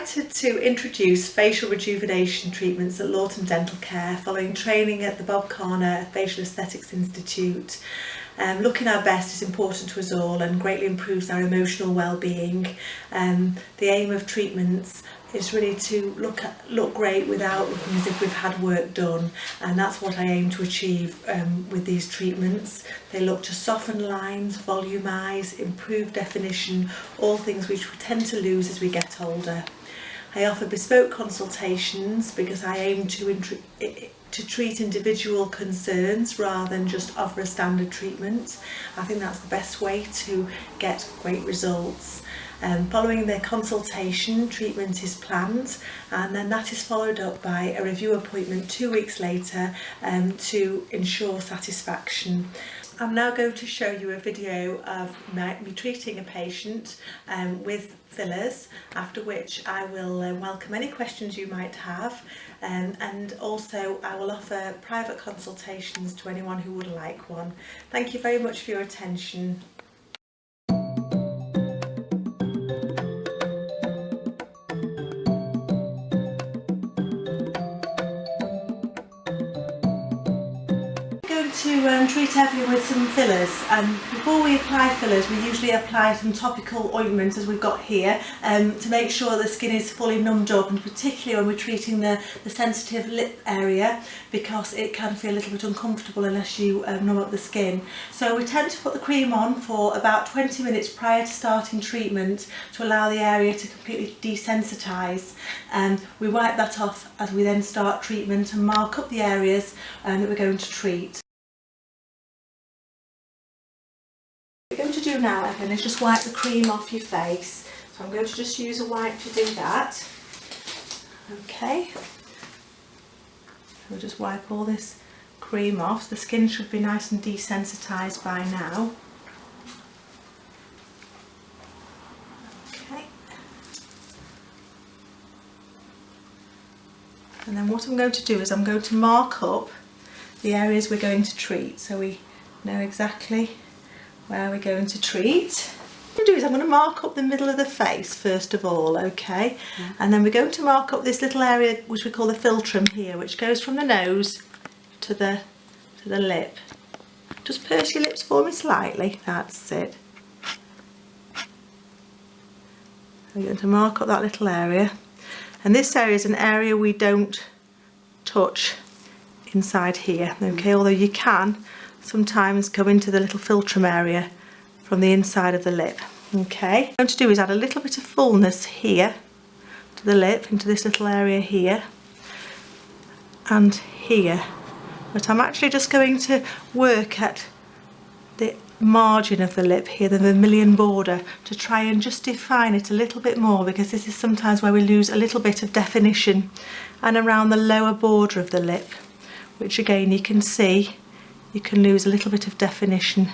delighted to introduce facial rejuvenation treatments at Lawton Dental Care following training at the Bob Carner Facial Aesthetics Institute. Looking our best is important to us all and greatly improves our emotional well-being. The aim of treatments is really to look great without looking as if we've had work done, and that's what I aim to achieve with these treatments. They look to soften lines, volumise, improve definition, all things which we tend to lose as we get older. I offer bespoke consultations because I aim to treat individual concerns rather than just offer a standard treatment. I think that's the best way to get great results. Following the consultation, treatment is planned, and then that is followed up by a review appointment 2 weeks later to ensure satisfaction. I'm now going to show you a video of me treating a patient with fillers, after which I will welcome any questions you might have, and also I will offer private consultations to anyone who would like one. Thank you very much for your attention. To treat everyone with some fillers, and before we apply fillers we usually apply some topical ointment, as we've got here, to make sure the skin is fully numbed up, and particularly when we're treating the sensitive lip area, because it can feel a little bit uncomfortable unless you numb up the skin. So we tend to put the cream on for about 20 minutes prior to starting treatment to allow the area to completely desensitise, and we wipe that off as we then start treatment and mark up the areas that we're going to treat. What we're going to do now, Evan, is just wipe the cream off your face. So I'm going to just use a wipe to do that. Okay. We'll just wipe all this cream off. The skin should be nice and desensitised by now. Okay. And then what I'm going to do is I'm going to mark up the areas we're going to treat, so we know exactly where we're going to treat. What I'm going to do is I'm going to mark up the middle of the face first of all, okay? And then we're going to mark up this little area which we call the philtrum here, which goes from the nose to the lip. Just purse your lips for me slightly, that's it. We're going to mark up that little area, and this area is an area we don't touch inside here, okay? Although you can sometimes go into the little philtrum area from the inside of the lip. Okay, what I'm going to do is add a little bit of fullness here to the lip, into this little area here and here, but I'm actually just going to work at the margin of the lip here, the vermilion border, to try and just define it a little bit more, because this is sometimes where we lose a little bit of definition, and around the lower border of the lip, which again you can see you can lose a little bit of definition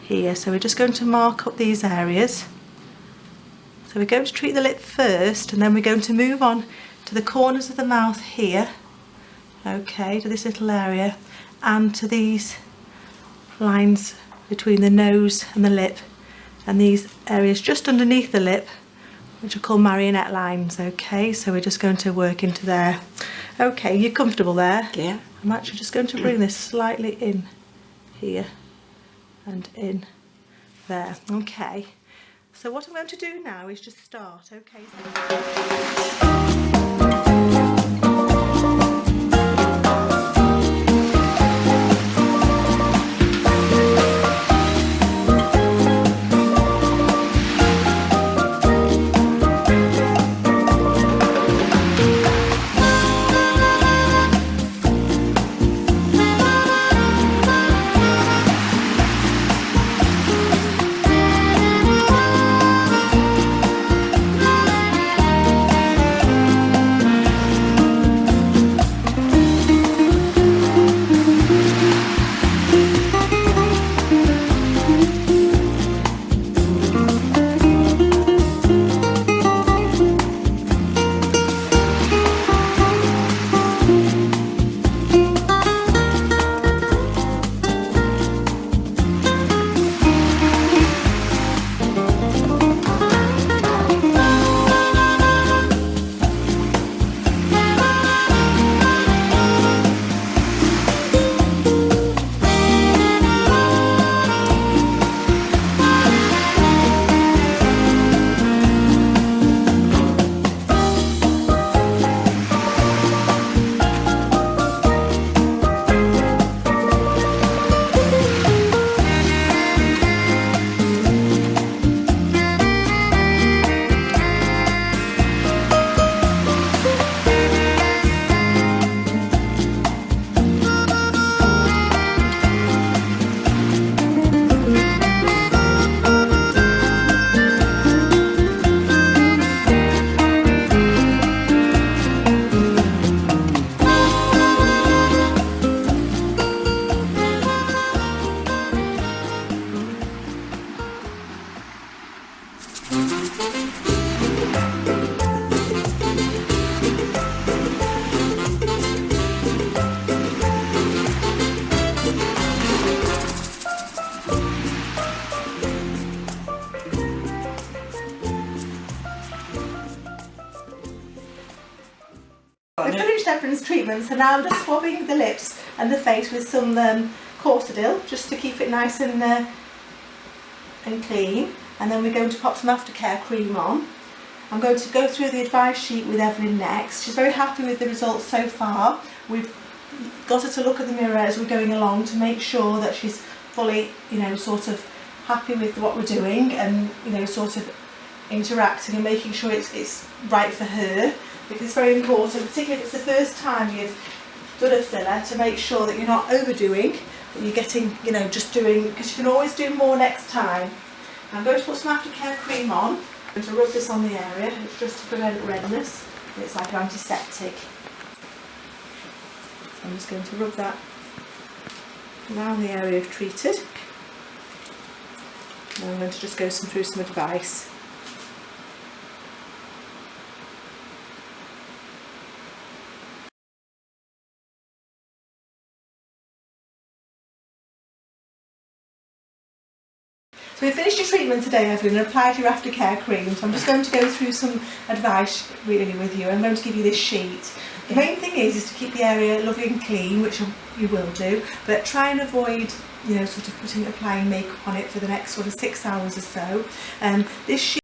here. So we're just going to mark up these areas. So we're going to treat the lip first, and then we're going to move on to the corners of the mouth here, okay, to this little area, and to these lines between the nose and the lip, and these areas just underneath the lip, which are called marionette lines, okay? So we're just going to work into there. Okay, you're comfortable there? Yeah. I'm actually just going to bring this slightly in here and in there. Okay, so what I'm going to do now is just start, okay? So now I'm just swabbing the lips and the face with some Corsadil, just to keep it nice and clean. And then we're going to pop some aftercare cream on. I'm going to go through the advice sheet with Evelyn next. She's very happy with the results so far. We've got her to look at the mirror as we're going along to make sure that she's fully, sort of happy with what we're doing, and sort of interacting and making sure it's right for her, because it's very important, particularly if it's the first time you've done a filler, to make sure that you're not overdoing, that you're getting, just doing, because you can always do more next time. I'm going to put some aftercare cream on. I'm going to rub this on the area. It's just to prevent redness. It's like an antiseptic. So I'm just going to rub that around the area I've treated. And I'm going to just go through some advice. So we've finished your treatment today, Evelyn, and applied your aftercare cream. So I'm just going to go through some advice really with you. I'm going to give you this sheet. The main thing is to keep the area lovely and clean, which you will do, but try and avoid, sort of applying makeup on it for the next sort of 6 hours or so. This sheet